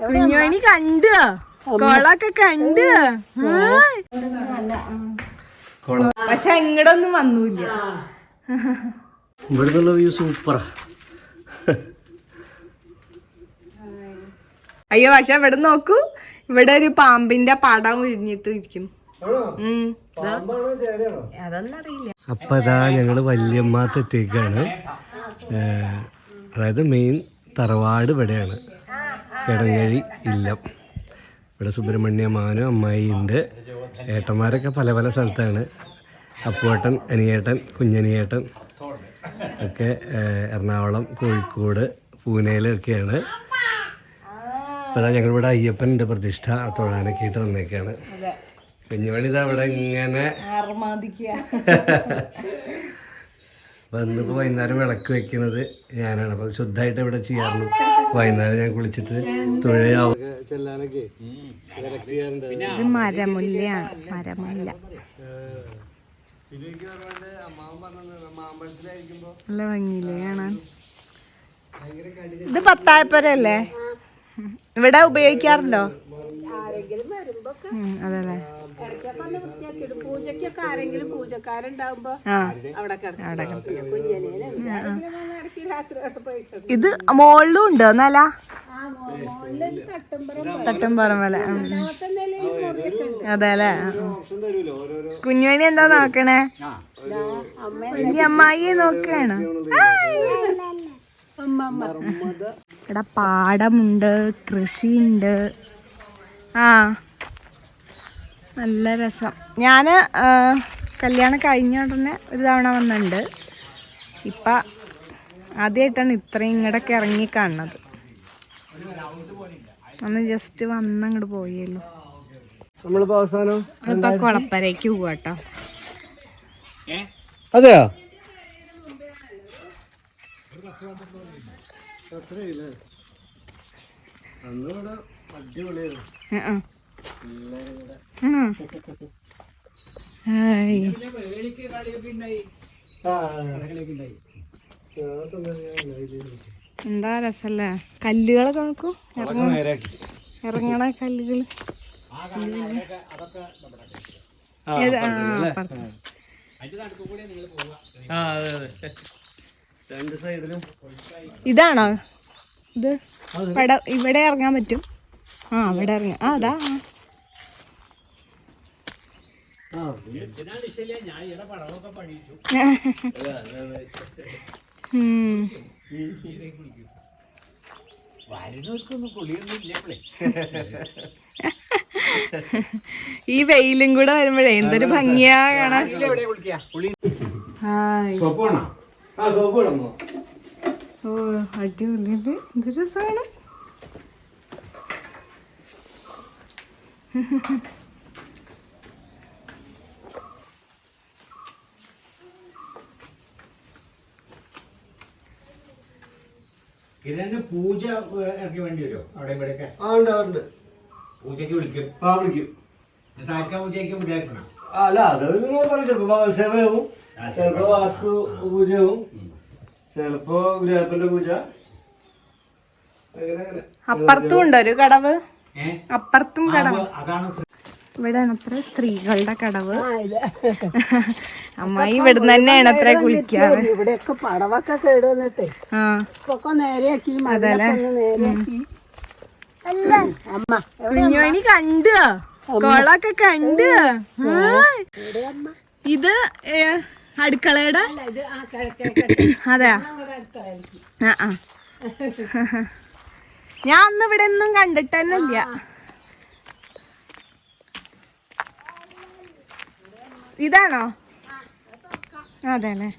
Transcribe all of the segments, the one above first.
കുഞ്ഞോണി കണ്ട് കൊളൊക്കെ കണ്ട് പക്ഷെ ഇങ്ങടൊന്നും വന്നൂല്ല. ഇവിടുന്നുള്ള വ്യൂ സൂപ്പറാ. അയ്യോ പക്ഷെ ഇവിടെ നോക്കൂ, ഇവിടെ ഒരു പാമ്പിന്റെ പടം ഉരിഞ്ഞിട്ട് ഇരിക്കും. അതൊന്നറിയില്ല. അപ്പൊ അതാ ഞങ്ങള് വല്യമ്മാത്തെത്തേക്കാണ്. അതായത് മെയിൻ തറവാട് ഇവിടെയാണ്, കിടങ്ങഴി ഇല്ലം. ഇവിടെ സുബ്രഹ്മണ്യമാനും അമ്മായി ഉണ്ട്. ഏട്ടന്മാരൊക്കെ പല പല സ്ഥലത്താണ്. അപ്പുവേട്ടൻ, അനിയേട്ടൻ, കുഞ്ഞനിയേട്ടൻ ഒക്കെ എറണാകുളം, കോഴിക്കോട്, പൂനെയിലൊക്കെയാണ്. അപ്പോൾ അതാ ഞങ്ങളിവിടെ അയ്യപ്പൻ ഉണ്ട് പ്രതിഷ്ഠ, തൊഴാനൊക്കെ ആയിട്ട് വന്നേക്കാണ്. കുഞ്ഞുമണി ഇതാ ഇവിടെ ഇങ്ങനെ വന്നിപ്പോൾ വൈകുന്നേരം വിളക്ക് വെക്കുന്നത് ഞാനാണ്. അപ്പോൾ ശുദ്ധമായിട്ട് ഇവിടെ ചെയ്യാറുണ്ട്. വൈകുന്നേരം ഞാൻ കുളിച്ചിട്ട് തൊഴയാവും ചെല്ലാനൊക്കെ ഇത് മരമുല്ലയാണ്, മരമുല്ല. നല്ല ഭംഗിയില്ലേ കാണാൻ? ഇത് പത്തായപ്പരല്ലേ? ഇവിടെ ഉപയോഗിക്കാറുണ്ടോ? അതല്ലേ, പൂജക്കൊക്കെ ആരെങ്കിലും പൂജക്കാരുണ്ടാവുമ്പോ ഇത് മോളിലും ഉണ്ടോ നില? തട്ടുംപുറം പോലെ. അതെല്ലേ. കുഞ്ഞുമണി എന്താ നോക്കണേ? ഈ അമ്മായി നോക്കാണ്. ഇവിടെ പാടമുണ്ട്, കൃഷിയുണ്ട്. നല്ല രസം. ഞാൻ കല്യാണം കഴിഞ്ഞ ഉടനെ ഒരു തവണ വന്നിട്ടുണ്ട്. ഇപ്പം ആദ്യമായിട്ടാണ് ഇത്രയും ഇങ്ങോട്ടൊക്കെ ഇറങ്ങി കാണുന്നത്. ഒന്ന് ജസ്റ്റ് വന്നങ്ങോട്ട് പോയല്ലോ. ഇപ്പൊ കുളപ്പരയ്ക്ക് പോവാട്ടോ. അതെയോ? എന്താ രസല്ലേ? കല്ലുകളൊക്കെ നോക്കൂ, ഇറങ്ങണ കല്ലുകൾ. ഇതാണോ ഇത്? ഇവിടെ ഇറങ്ങാൻ പറ്റും. അവിടെ ഇറങ്ങാം. അതാ ഈ വെയിലും കൂടെ വരുമ്പോഴേ എന്തൊരു ഭംഗിയാ കാണാൻ. ഓ അടിപൊളി, എന്ത് രസമാണ്. പൂജ ഇറക്കി വേണ്ടി വരുമോ അവിടെ ഇവിടെയൊക്കെ? ഉണ്ട്. പൂജക്ക് വിളിക്കും. വിളിക്കും. പൂജയ്ക്ക് പൂജയാക്കണം. അല്ല, അത് നിങ്ങൾ പറയും. ചിലപ്പോ സേവയാവും, ചിലപ്പോ വാസ്തു പൂജയാവും, ചിലപ്പോ ഗ്രഹത്തിന്റെ പൂജ. അപ്പുറത്തും ഉണ്ട് ഒരു കടവ്. അപ്പുറത്തും കടവ്. അതാണ് ഇവിടെയാണ് അത്ര സ്ത്രീകളുടെ കടവ്. അമ്മായി ഇവിടുന്ന് തന്നെയാണ് അത്ര കുളിക്കാറ്. ഇവിടെയൊക്കെ പടവൊക്കെ കേടുവന്നിട്ടേ ഇപ്പൊക്കെ നേരെയാക്കി, നേരെയാക്കി. കുഞ്ഞുമണി കണ്ട് കൊളൊക്കെ കണ്ട്. ഇത് അടുക്കളയുടെ അതെയാ? ഞാൻ അന്ന് ഇവിടെ ഒന്നും കണ്ടിട്ട് തന്നെ ഇല്ല. ഇതാണോ? അതെല്ലേ.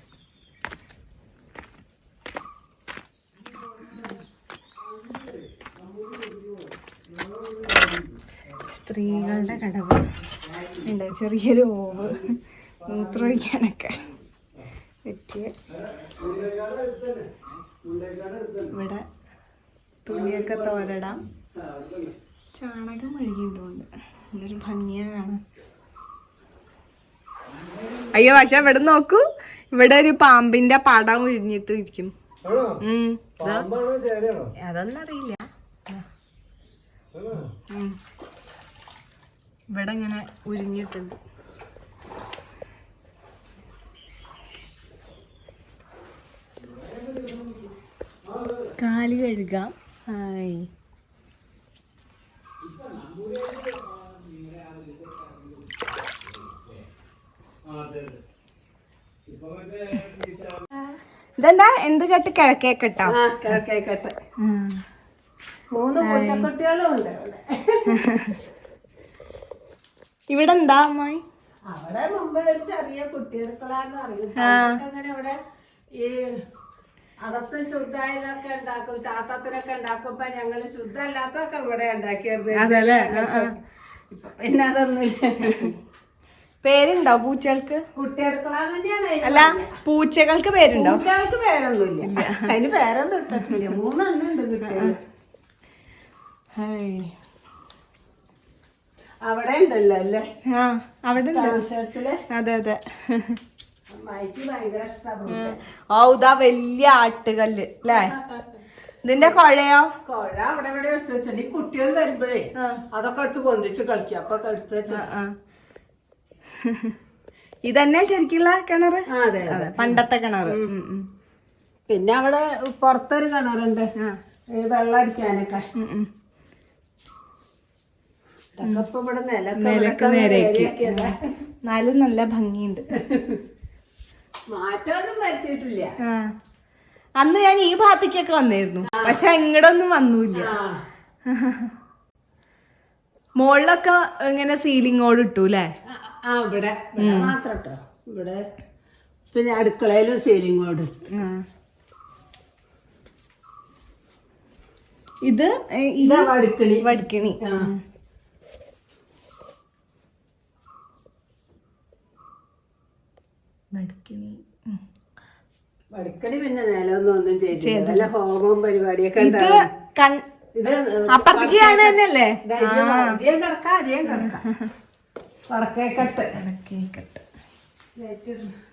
സ്ത്രീകളുടെ കടവ് ഉണ്ട്. ചെറിയൊരു ഓവ്, മൂത്രമൊഴിക്കാനൊക്കെ പറ്റിയ. ഇവിടെ തുണിയൊക്കെ തോരടാം. ചാണകം മെഴുകിയിട്ടുണ്ട്. ഇതൊരു ഭംഗിയാ കാണാൻ. അയ്യോ പക്ഷെ ഇവിടെ നോക്കൂ, ഇവിടെ ഒരു പാമ്പിന്റെ പടം ഉരിഞ്ഞിട്ട് ഇരിക്കും. അതൊന്നറിയില്ല. ഇവിടെ ഇങ്ങനെ ഉരിഞ്ഞിട്ടുണ്ട്. കാല് കഴുകാം. ഹായ്. ഇതെന്താ എന്ത് കെട്ട്? കിഴക്കേക്കെട്ടോ? കിഴക്കേക്കട്ട്. 3 പൂച്ചക്കുട്ടികളും ഉണ്ട് അവിടെ. ഇവിടെ എന്താ അമ്മായി? അവിടെ മുമ്പേ ഒരു ചെറിയ കുട്ടികൾക്കുള്ളാന്ന് അറിയും. അങ്ങനെ ഇവിടെ ഈ അകത്ത് ശുദ്ധമായതൊക്കെ ഉണ്ടാക്കും, ചാത്തത്തിനൊക്കെ ഉണ്ടാക്കുമ്പോ ഞങ്ങള് ശുദ്ധമല്ലാത്തൊക്കെ ഇവിടെ ഉണ്ടാക്കിയത്. പിന്നെ അതൊന്നുമില്ല. പേരുണ്ടോ പൂച്ചകൾക്ക്? കുട്ടികൾക്കുള്ള തന്നെയാണ്. അല്ല, പൂച്ചകൾക്ക് പേരുണ്ടോ? പൂച്ചകൾക്ക് പേരൊന്നുമില്ല. അതിന് പേരൊന്നും ഇട്ടിട്ടില്ല. 3 എണ്ണം ഉണ്ട് കുട്ടികൾ. അവിടെ ഉണ്ടല്ലോ അല്ലേ? അവിടെ ആവശ്യത്തില്. അതെ അതെ. അമ്മായിക്ക് ഭയങ്കര ഇഷ്ടമാണ്. ഓ, ഇതാ വലിയ ആട്ടുകല്ല് അല്ലേ? ഇതിന്റെ കുഴയോ? കുഴ അവിടെ ഇവിടെ എടുത്ത് വെച്ചിട്ട് ഈ കുട്ടികൾ വരുമ്പോഴേ അതൊക്കെ എടുത്ത് പൊന്തിച്ച് കളിക്കും. അപ്പൊ എടുത്ത് വെച്ച ഇതന്നെ ശരിക്കുള്ള കിണറ്? അതെ അതെ, പണ്ടത്തെ കിണറ്. പിന്നെ അവിടെ പുറത്തൊരു കിണറുണ്ട് വെള്ളം അടിക്കാനൊക്കെ. ഇതൊക്കെ ഇവിടെ നിലക്ക് നേരെയാക്കിയതാ. എന്നാലും നല്ല ഭംഗിയുണ്ട്. മാറ്റമൊന്നും വരുത്തിയിട്ടില്ല. അന്ന് ഞാൻ ഈ ഭാഗത്തേക്കൊക്കെ വന്നിരുന്നു, പക്ഷെ ഇങ്ങടൊന്നും വന്നൂല്ല. മോളിലൊക്കെ ഇങ്ങനെ സീലിങ്ങോട് ഇട്ടു അല്ലേ? ഇവിടെ മാത്രം കേട്ടോ. ഇവിടെ പിന്നെ അടുക്കളയിലും സീലിങ്ങോട്. ഇത് വടുക്കണി. വടുക്കണി. വടുക്കണി പിന്നെ നിലമൊന്നും ചെയ്തില്ല. വല്ല ഹോമവും പരിപാടിയൊക്കെ ഇത് അപ്പുറത്തേക്ക് കാണുന്നല്ലേ? അധികം കിടക്കാം, അധികം കിടക്കാം. വടക്കേക്കട്ട്. വടക്കേക്കട്ട്.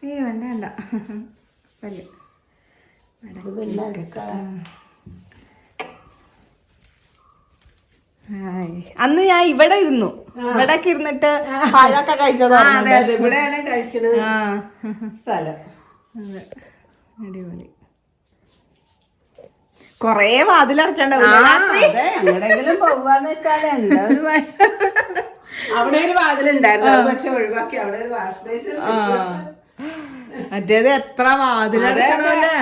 വേണ്ട വേണ്ട. അന്ന് ഞാൻ ഇവിടെ ഇരുന്നു. ഇവിടെ ഇരുന്നിട്ട് പഴമൊക്കെ കഴിച്ചതാണ്. ഇവിടെയാണ് കഴിക്കുന്നത് സ്ഥലം. അടിപൊളി. കൊറേ വാതിലടക്കണ്ടാവും. എങ്ങടെങ്കിലും പോവാന്ന് വെച്ചാല് എന്താ ഒരു അവിടെ ഒരു വാതിലുണ്ടായിരുന്നു, പക്ഷെ ഒഴിവാക്കി. അവിടെ ഒരു വാഷ് ബേസിൻ. മറ്റേത് എത്ര വാതിലടക്കണല്ലേ.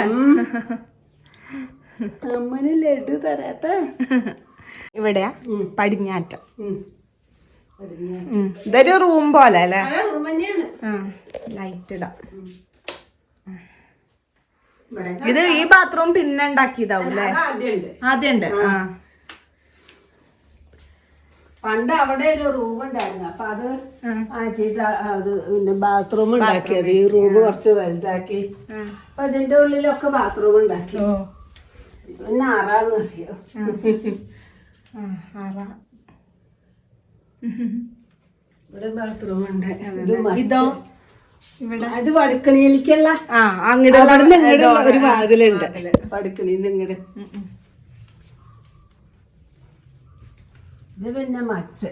അമ്മന് ലഡു തരാട്ടെ. ഇവിടെയാ പടിഞ്ഞാറ്റം. ഇതൊരു റൂം പോലെ അല്ലേ? റൂം തന്നെയാണ്. ലൈറ്റ് ഇടാം. ഇത് ഈ ബാത്റൂം പിന്നെ ഉണ്ടാക്കിയതാവും അല്ലേ? ആദ്യണ്ട്. പണ്ട് അവിടെ ഒരു റൂം ഉണ്ടായിരുന്നു. അപ്പൊ അത് മാറ്റിട്ട് അത് ബാത്റൂം ഉണ്ടാക്കിയത്. ഈ റൂം കുറച്ച് വലുതാക്കി. അപ്പൊ അതിന്റെ ഉള്ളിലൊക്കെ ബാത്റൂം ഉണ്ടാക്കി. പിന്നെ ആറാന്ന് അറിയോ? ഇവിടെ ബാത്റൂം ഉണ്ട്. ഇതോ? ഇവിടെ അത് വടുക്കണിയിലേക്കല്ല, അങ്ങോട്ട് ഇങ്ങോട്ടുള്ള ഒരു വാതിലുണ്ട്. വടുക്കണിന്ന് ഇങ്ങോട്ട്. ഇത് പിന്നെ മച്ച്.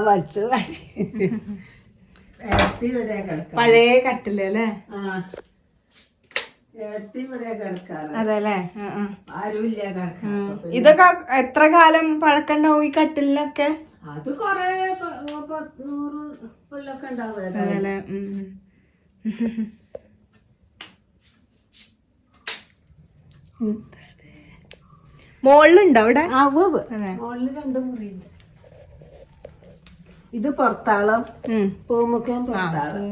വലിച്ചു ഇവിടെ കിടക്കാം. പഴയ കട്ടില് അല്ലേ? ഇവിടെ കിടക്കാറ്. അതെല്ലേ? ആരുമില്ല കിടക്കാൻ. ഇതൊക്കെ എത്ര കാലം പഴക്കണ്ടാവും ഈ കട്ടിലിനൊക്കെ? അത് കൊറേ 100 കൊല്ലൊക്കെ ഉണ്ടാവും. അതല്ലേ? മോളിലുണ്ടോ അവിടെ? മോളില് 2 മുറിയുണ്ട്. ഇത് പുറത്താളം. പൂമുഖവും പുറത്താളം.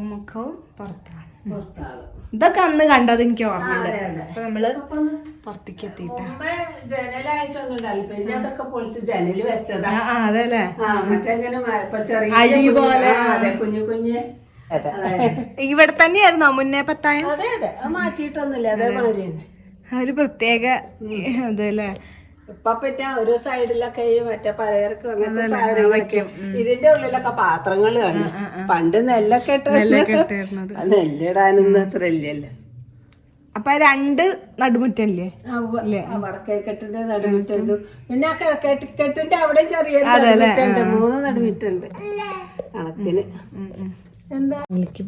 പുറത്താളം. ഇതൊക്കെ അന്ന് കണ്ടത് എനിക്ക് ഓർമ്മയുണ്ട്. അപ്പൊ നമ്മള് പുറത്തേക്ക് എത്തിയിട്ടാ. ജനലായിട്ടൊന്നും ഉണ്ടാവില്ല. പിന്നെ അതൊക്കെ പൊളിച്ച് ജനല് വെച്ചതാ. അതെല്ലേ? മറ്റെങ്ങനെ ചെറിയ അതെ, കുഞ്ഞു കുഞ്ഞ്. ഇവിടെ തന്നെയായിരുന്നോ മുന്നേ പത്തായം? അതെ അതെ, മാറ്റിയിട്ടൊന്നുമില്ല. അതേമാതിരി തന്നെ. ഒരു പ്രത്യേക അതല്ലേ? ഇപ്പൊ പിന്നെ ഒരു സൈഡിലൊക്കെ ഈ മറ്റേ പലചരക്കും അങ്ങനത്തെ സാധനങ്ങൾ വെക്കും. ഇതിന്റെ ഉള്ളിലൊക്കെ പാത്രങ്ങൾ കാണും. പണ്ട് നെല്ലൊക്കെ ഇട്ട് നെല്ലിടാനൊന്നും അത്ര ഇല്ലല്ലോ. അപ്പൊ 2 നടുമുറ്റല്ലേ? വടക്കേക്കെട്ടിന്റെ നടുമുറ്റും പിന്നെ ആ കിഴക്കേക്കെട്ടിന്റെ അവിടെ ചെറിയ നടുമുറ്റുണ്ട്. 3 നടുമുറ്റുണ്ട് കണക്കിന്. എന്താ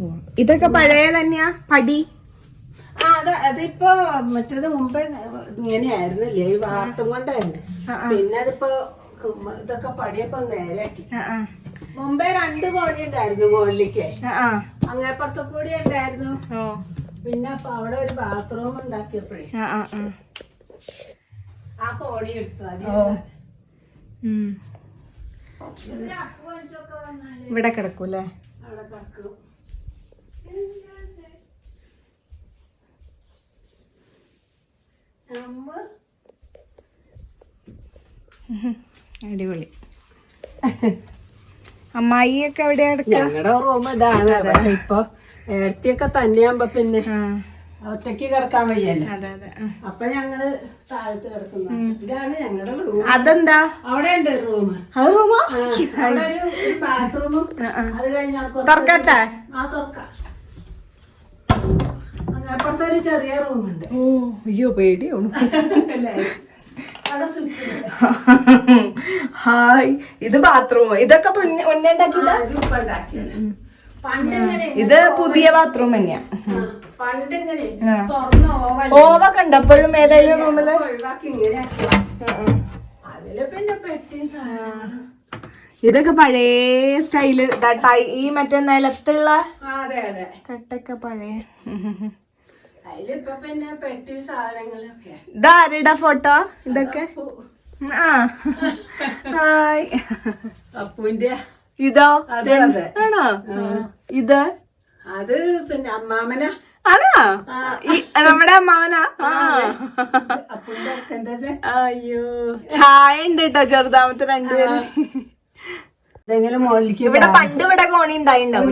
പോവാം. ഇതൊക്കെ പഴയ തന്നെയാ പടി? അതിപ്പോ മറ്റേത് മുമ്പേ ഇങ്ങനെയായിരുന്നില്ലേ, ഈ വാർത്തും കൊണ്ടായിരുന്നു. പിന്നെ അതിപ്പോ ഇതൊക്കെ പടിയപ്പോ നേരാക്കി. മുമ്പേ 2 കോഴി ഉണ്ടായിരുന്നു മുകളിലേക്ക്, അങ്ങേപ്പുറത്തെ കൂടി ഉണ്ടായിരുന്നു. പിന്നെ അപ്പൊ അവിടെ ഒരു ബാത്റൂം ഉണ്ടാക്കിയപ്പോഴേ ആ കോഴി എടുത്തു. ഇവിടെ കിടക്കൂല്ലേ? അവിടെ കിടക്കും. അടിപൊളി. അമ്മായിയൊക്കെ എവിടെയാ കിടക്കുക? ഞങ്ങളുടെ റൂം ഇതാണ്. പക്ഷെ ഇപ്പൊ ഏടത്തിയൊക്കെ തന്നെയാകുമ്പോ പിന്നെ ഒറ്റയ്ക്ക് കിടക്കാൻ വയ്യല്ലേ. അപ്പൊ ഞങ്ങള് താഴത്ത് കിടക്കുന്ന ഇതാണ് ഞങ്ങളുടെ റൂം. അതെന്താ? അവിടെ ഉണ്ട് റൂം. അത് റൂമാ? അവിടെ ഒരു ബാത്റൂമും അത് കഴിഞ്ഞാൽ തുറക്കട്ടെ? തുറക്കാം. അപ്പുറത്തെ ഒരു ചെറിയ റൂമുണ്ട്. ഓ അയ്യോ പേടിയാണ്. അവിടെ സ്വിച്ച്. ഹായ്, ഇത് ബാത്റൂം. ഇതൊക്കെ ഉണ്ടാക്കിയതാ? ഇത് പുതിയ ബാത്റൂം തന്നെയാ. പണ്ടിങ്ങനെ ഓവൊക്കെ ഉണ്ട് എപ്പോഴും ഏതായാലും റൂമില്. ഒഴിവാക്കി ഇങ്ങനെ അതില് പിന്നെ പെട്ടി സാധനം. ഇതൊക്കെ പഴയ സ്റ്റൈല്. ഈ മറ്റേ നിലത്തുള്ള കട്ടൊക്കെ പഴയ. അതിലിപ്പൊ പിന്നെ പെട്ടി സാധനങ്ങളൊക്കെ. ഇതാരുടെ ഫോട്ടോ ഇതൊക്കെ? ആ ഹായ്. അപ്പുവിന്റെ. ഇതോ? ആണോ? ഇത് അത് പിന്നെ അമ്മാമനാ. ആണോ? നമ്മുടെ അമ്മാവനാ? അപ്പുവിന്റെ അച്ഛൻ്റെ. അയ്യോ, ചായ ഉണ്ട് കേട്ടോ ചെറുതാമത്തെ 2 പേര്. ഇവിടെ പണ്ട് ഇവിടെ കോണി ഉണ്ടായിണ്ടാവും.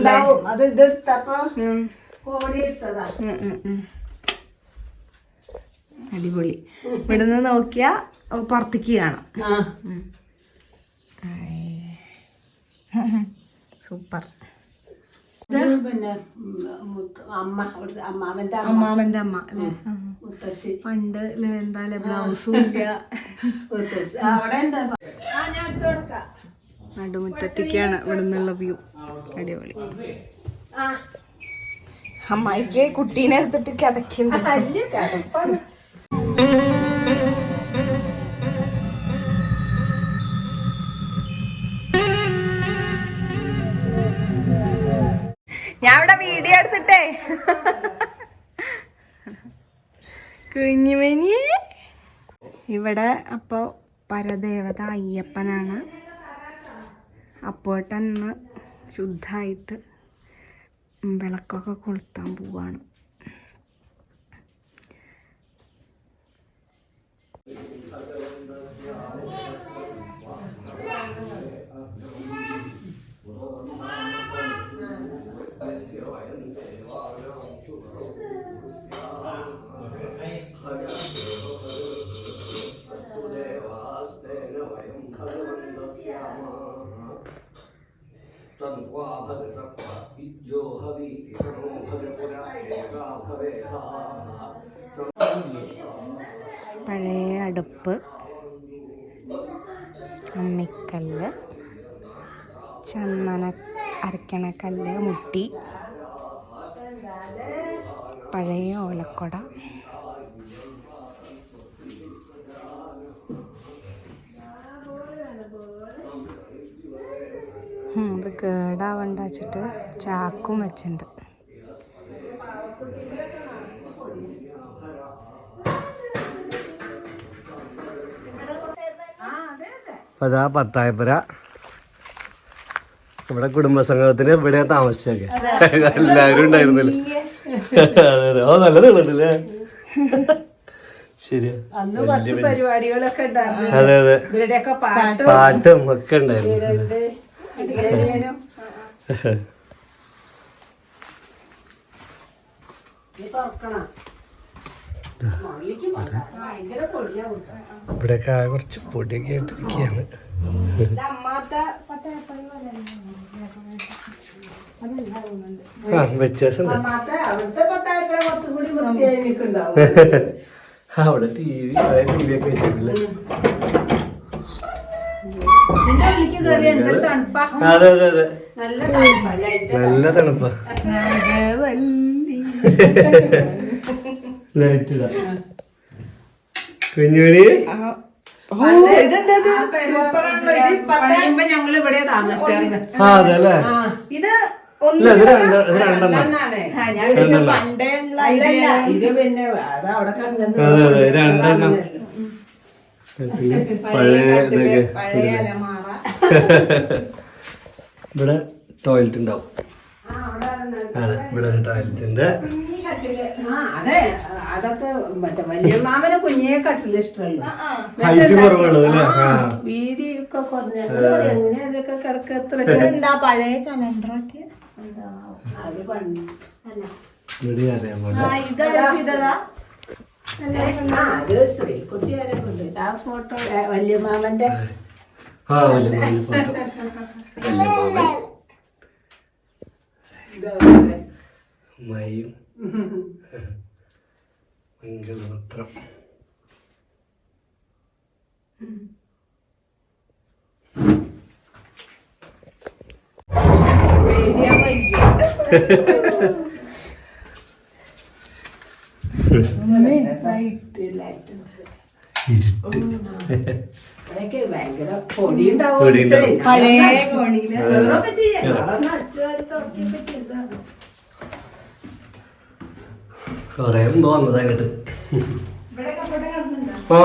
അത് ഇതെടുത്തപ്പോ കോണി എടുത്തതാ. അടിപൊളി. ഇവിടുന്ന് നോക്കിയാ പുറത്തേക്ക് കാണാം. സൂപ്പർ. പിന്നെ അമ്മാവന്റെ അമ്മ അല്ലേ? പണ്ട് എന്താ ബ്ലൗസും ഇല്ല. നടുമുറ്റത്തേക്കാണ് ഇവിടെ നിന്നുള്ള വ്യൂ. അടിപൊളി. അമ്മായിക്ക് കുട്ടീനെ എടുത്തിട്ട് കിതക്കുന്നുണ്ട്. ഞാൻ ഇവിടെ വീഡിയോ എടുത്തിട്ടേ കുഞ്ഞുമനി. ഇവിടെ അപ്പൊ പരദേവത അയ്യപ്പനാണ്. അപ്പോട്ടന്ന് ശുദ്ധമായിട്ട് വിളക്കൊക്കെ കൊളുത്താൻ പോവാണ്. പഴയ അടുപ്പ്, അമ്മിക്കല്ല്, ചന്ദന അരക്കണ കല്ല്, മുട്ടി, പഴയ ഓലക്കൊട. ഇത് കേടാവണ്ട വെച്ചിട്ട് ചാക്കും വെച്ചിട്ടുണ്ട്. അതാ പത്തായപ്പുര. ഇവിടെ കുടുംബസംഗമത്തിന് ഇവിടെ താമസിച്ചൊക്കെ എല്ലാവരും ഉണ്ടായിരുന്നില്ല. അതെ ഓ നല്ലതുണ്ടല്ലേ. ശരിയാ. പരിപാടികളൊക്കെ അതെ അതെ പാട്ടും ഒക്കെ ഉണ്ടായിരുന്നു. ഇവിടെയൊക്കെ കുറച്ച് പൊടിയൊക്കെ ആയിട്ടിരിക്കുകയാണ്. ആ വ്യത്യാസം അവിടുത്തെ പത്തായപ്പുറം കുറച്ചും കൂടി വൃത്തിയായി നിൽക്കുന്നുണ്ടാവും. അവിടെ ടി വി ഒക്കെ വെച്ചിട്ടില്ലേ. നിന്റെ ഉള്ളിക്ക് കയറി എന്തൊരു തണുപ്പാ. അതെ അതെ അതെ നല്ല തണുപ്പാ. ലൈറ്റ് നല്ല തണുപ്പാ. ലൈറ്റ് ഇടാ കുഞ്ഞുമണി. ഞങ്ങൾ ഇവിടെ താമസിച്ചായിരുന്നു. ആ അതെ അല്ലേ. ഇത് ഇല്ല ഇത് രണ്ടെണ്ണം. പണ്ടേ ഉള്ള ഇത് പിന്നെ അത് അവിടെ കണ്ടത്. അതെ അതെ രണ്ടെണ്ണം. പഴയ ഇതൊക്കെ ഇവിടെ ടോയ്ലറ്റ് ഉണ്ടാവും. അതെ ഇവിടെ ടോയ്ലറ്റിന്റെ അതെ അതൊക്കെ മറ്റേ വലിയ മാമന് കുഞ്ഞേ കട്ടില് ഇഷ്ടമല്ല. ഹൈറ്റ് കുറവുള്ളത് അല്ലേ. വീതി ഒക്കെ കുറഞ്ഞ എങ്ങനെ അതൊക്കെ കിടക്കത്ര എന്താ പഴയ കലണ്ടറൊക്കെ അത് പണ്ട് ഇവിടെ അതേപോലെ അത് ശ്രീകുട്ടി വരെ കൊണ്ട് ആ ഫോട്ടോ വലിയ മാമന്റെ ആ വലിയ ഫോട്ടോ മയും മംഗളപത്രം. അതൊക്കെ ഭയങ്കര പൊടിയുണ്ടാവും. പഴയ കോണിയില് അടിച്ചു വാരി തുടക്കിയൊക്കെ ചെയ്താണ്. കൊറേ മുമ്പ് വന്നതാ ഇങ്ങോട്ട്. ആ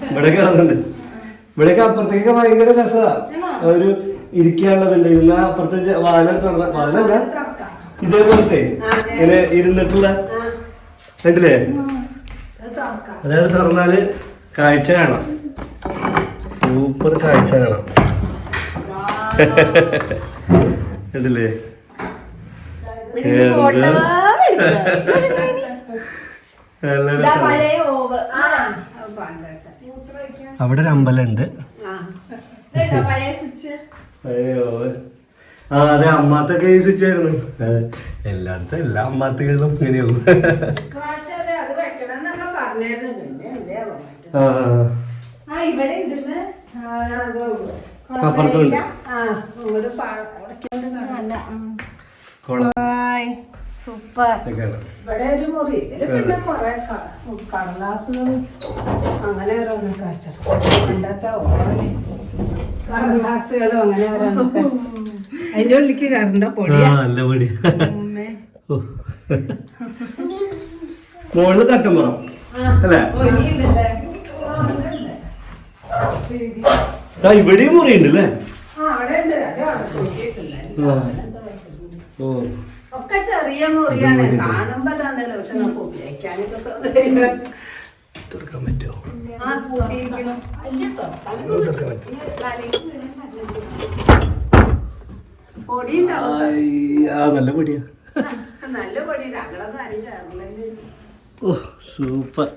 ഇവിടെ കിടന്നുണ്ട്. ഇവിടെയൊക്കെ അപ്പുറത്തേക്കൊക്കെ ഭയങ്കര രസമാ. ഒരു ഇരിക്കാനുള്ളതുണ്ട്. ഇരുന്ന അപ്പുറത്തെ വാതിലെടുത്ത് തുറന്ന വാതിലല്ല ഇതേപോലത്തെ ഇങ്ങനെ ഇരുന്നിട്ടുള്ള കണ്ടില്ലേ. അതായത് തുറന്നാല് കാഴ്ച കാണാം. സൂപ്പർ കാഴ്ച കാണാം. കണ്ടില്ലേ. നല്ല രസം. അവിടെ ഒരു അമ്പലമുണ്ട്. പഴയ സ്വിച്ച്. ആ അതെ അമ്മാത്തൊക്കെ ഈ സ്വിച്ച് ആയിരുന്നു. അതെ എല്ലായിടത്തും എല്ലാ അമ്മാത്തുകളിലും ഇങ്ങനെയാവും. അത് വെക്കണം എന്നൊക്കെ പറഞ്ഞായിരുന്നു. പിന്നെ എന്തേ ഇവിടെ അപ്പുറത്തുണ്ട് സൂപ്പർ. ഇവിടെ ഒരു മുറി. ഇതില് പിന്നെ കൊറേ കടലാസുകളും അങ്ങനെ ഓരോന്നൊക്കെ വെച്ചിട്ടുണ്ട്. പണ്ടത്തെ ഓരോ കടലാസുകളും അങ്ങനെ ഓരോന്നൊക്കെ. അതിന്റെ ഉള്ളിക്ക് കറണ്ട പൊടി. നല്ല പൊടി. മുകളില് തട്ടുമ്പുറം അല്ലേ. ഇവിടെയും മുറിയുണ്ട് അല്ലേ. ഒക്കെ ചെറിയ മുറിയാണ്. കാണുമ്പോ തന്നെ പക്ഷെ നമുക്ക് ഉപയോഗിക്കാനൊക്കെ സൗകര്യം. തുറക്കാൻ പറ്റുമോ. പൊടി നല്ല പൊടിയാ. നല്ല പൊടി. ഞങ്ങളൊന്നും അറിയില്ല. ഓ സൂപ്പർ.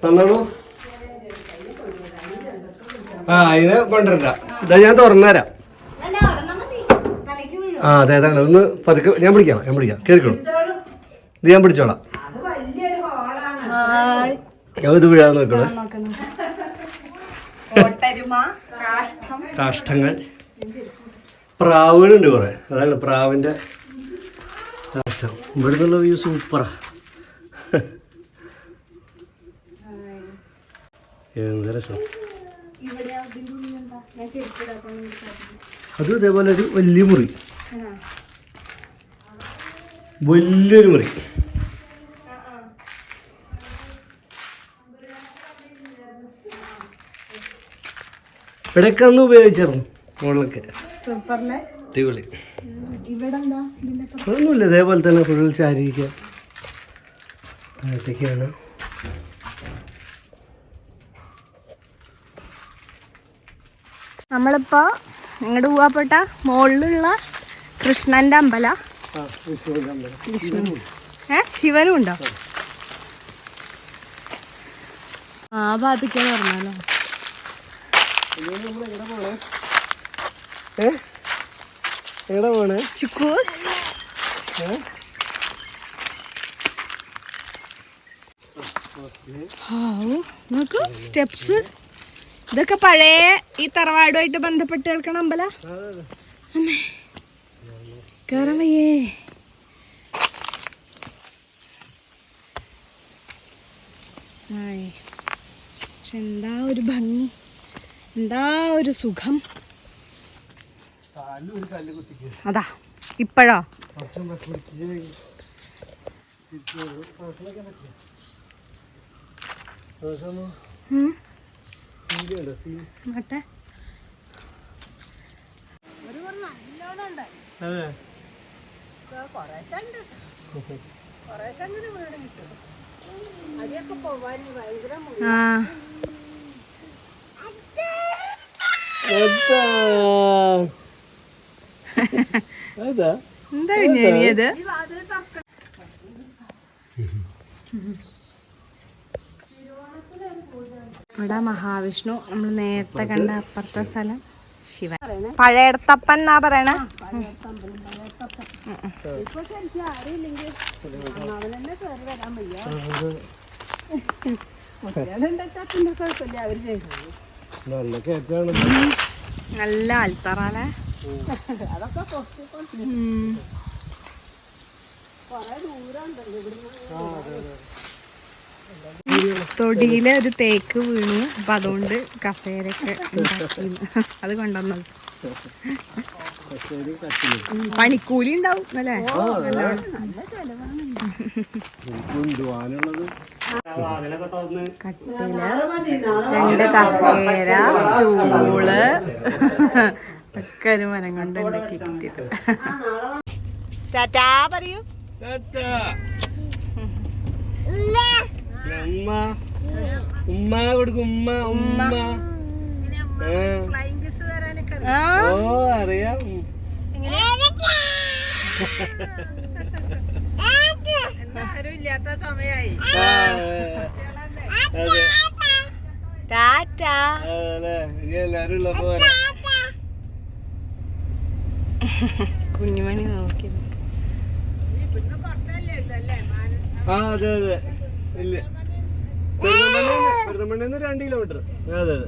തന്നോളൂ. ആ അതിനെ കൊണ്ടുവരണ്ട. ഇതാ ഞാൻ തുറന്നുതരാം. ആ അതെ അതാണ്. ഒന്ന് പതുക്കെ ഞാൻ പിടിക്കാം. കേറിക്കോളൂ. ഇത് ഞാൻ പിടിച്ചോളാം. ഞാൻ ഇത് വീഴാതെ നോക്കണേ. കാഷ്ടങ്ങൾ. പ്രാവുകളുണ്ട് കുറെ. അതാണ് പ്രാവിന്റെ കാഷ്ടം. ഇവിടെ നിന്നുള്ള വ്യൂ സൂപ്പറാ. എന്ത് രസം. അതും ഇതേപോലെ ഒരു വലിയ മുറി. വലിയൊരു മുറി. ഇവിടെയൊക്കെ അന്ന് ഉപയോഗിച്ചായിരുന്നു മുകളിലൊക്കെ. അടിപൊളി. അതൊന്നുമില്ല. ഇതേപോലെ തന്നെ ഫുൾ ശാരീരിക അതൊക്കെയാണ്. നമ്മളിപ്പോ നിങ്ങളുടെ പൂവാപ്പെട്ട മുകളിലുള്ള കൃഷ്ണന്റെ അമ്പല. വിഷ്ണു ശിവനും ഉണ്ടോ? ആ ഭാഗത്തേക്കാണ് പറഞ്ഞല്ലോ. എവിടെ പോണേ? ചുക്കൂസ് നോക്കൂ സ്റ്റെപ്സ്. ഇതൊക്കെ പഴയ ഈ തറവാടുമായിട്ട് ബന്ധപ്പെട്ട് കേൾക്കണ അമ്പല. അമ്മേ കേറാൻ വയ്യേ. പക്ഷെ എന്താ ഒരു ഭംഗി, എന്താ ഒരു സുഖം. അതാ ഇപ്പഴോ മറ്റേ എന്താ കുഞ്ഞത്? ഇവിടെ മഹാവിഷ്ണു, നമ്മൾ നേരത്തെ കണ്ട അപ്പുറത്തെ സ്ഥലം ശിവൻ. പഴയടത്തപ്പൻ എന്നാ പറയണ. നല്ല ആൽത്തറാലേ. തൊടിയിലെ ഒരു തേക്ക് വീണു, അപ്പൊ അതുകൊണ്ട് കസേരയൊക്കെ ഉണ്ടാക്കി. അത് കൊണ്ടുവന്നത് പണിക്കൂലി ഉണ്ടാവും അല്ലേ? കട്ടില്, 2 കസേര, സ്റ്റൂള് ഒക്കെ ഒരു മരം കൊണ്ട് ഉണ്ടാക്കി കിട്ടിയത്. ടാറ്റാ പറയൂ. ഉമ്മ കൊടുക്കും. ഉമ്മ ഉമ്മ. ഓ അറിയാം. ഇല്ലാത്ത സമയായി. ടാറ്റാ. എല്ലാരും ഉള്ളപ്പോ കുഞ്ഞുമണി നോക്കി. ആ അതെ അതെ. ഇല്ല, പെരുന്തമണ്ണ 2 കിലോമീറ്റർ. അതെ അതെ.